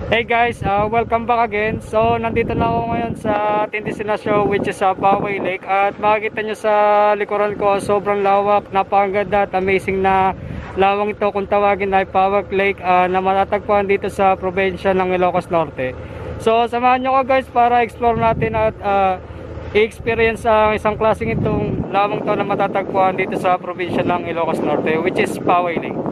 Hey guys, welcome back again. So, nandito na ako ngayon sa ating destination which is sa Poway Lake. At makikita nyo sa likuran ko, sobrang lawak, napakaganda at amazing na lawang ito kung tawagin ay Poway Lake na matatagpuan dito sa probinsya ng Ilocos Norte. So, samahan nyo ko guys para explore natin at i-experience ang isang klaseng itong lawang ito na matatagpuan dito sa probinsya ng Ilocos Norte which is Poway Lake.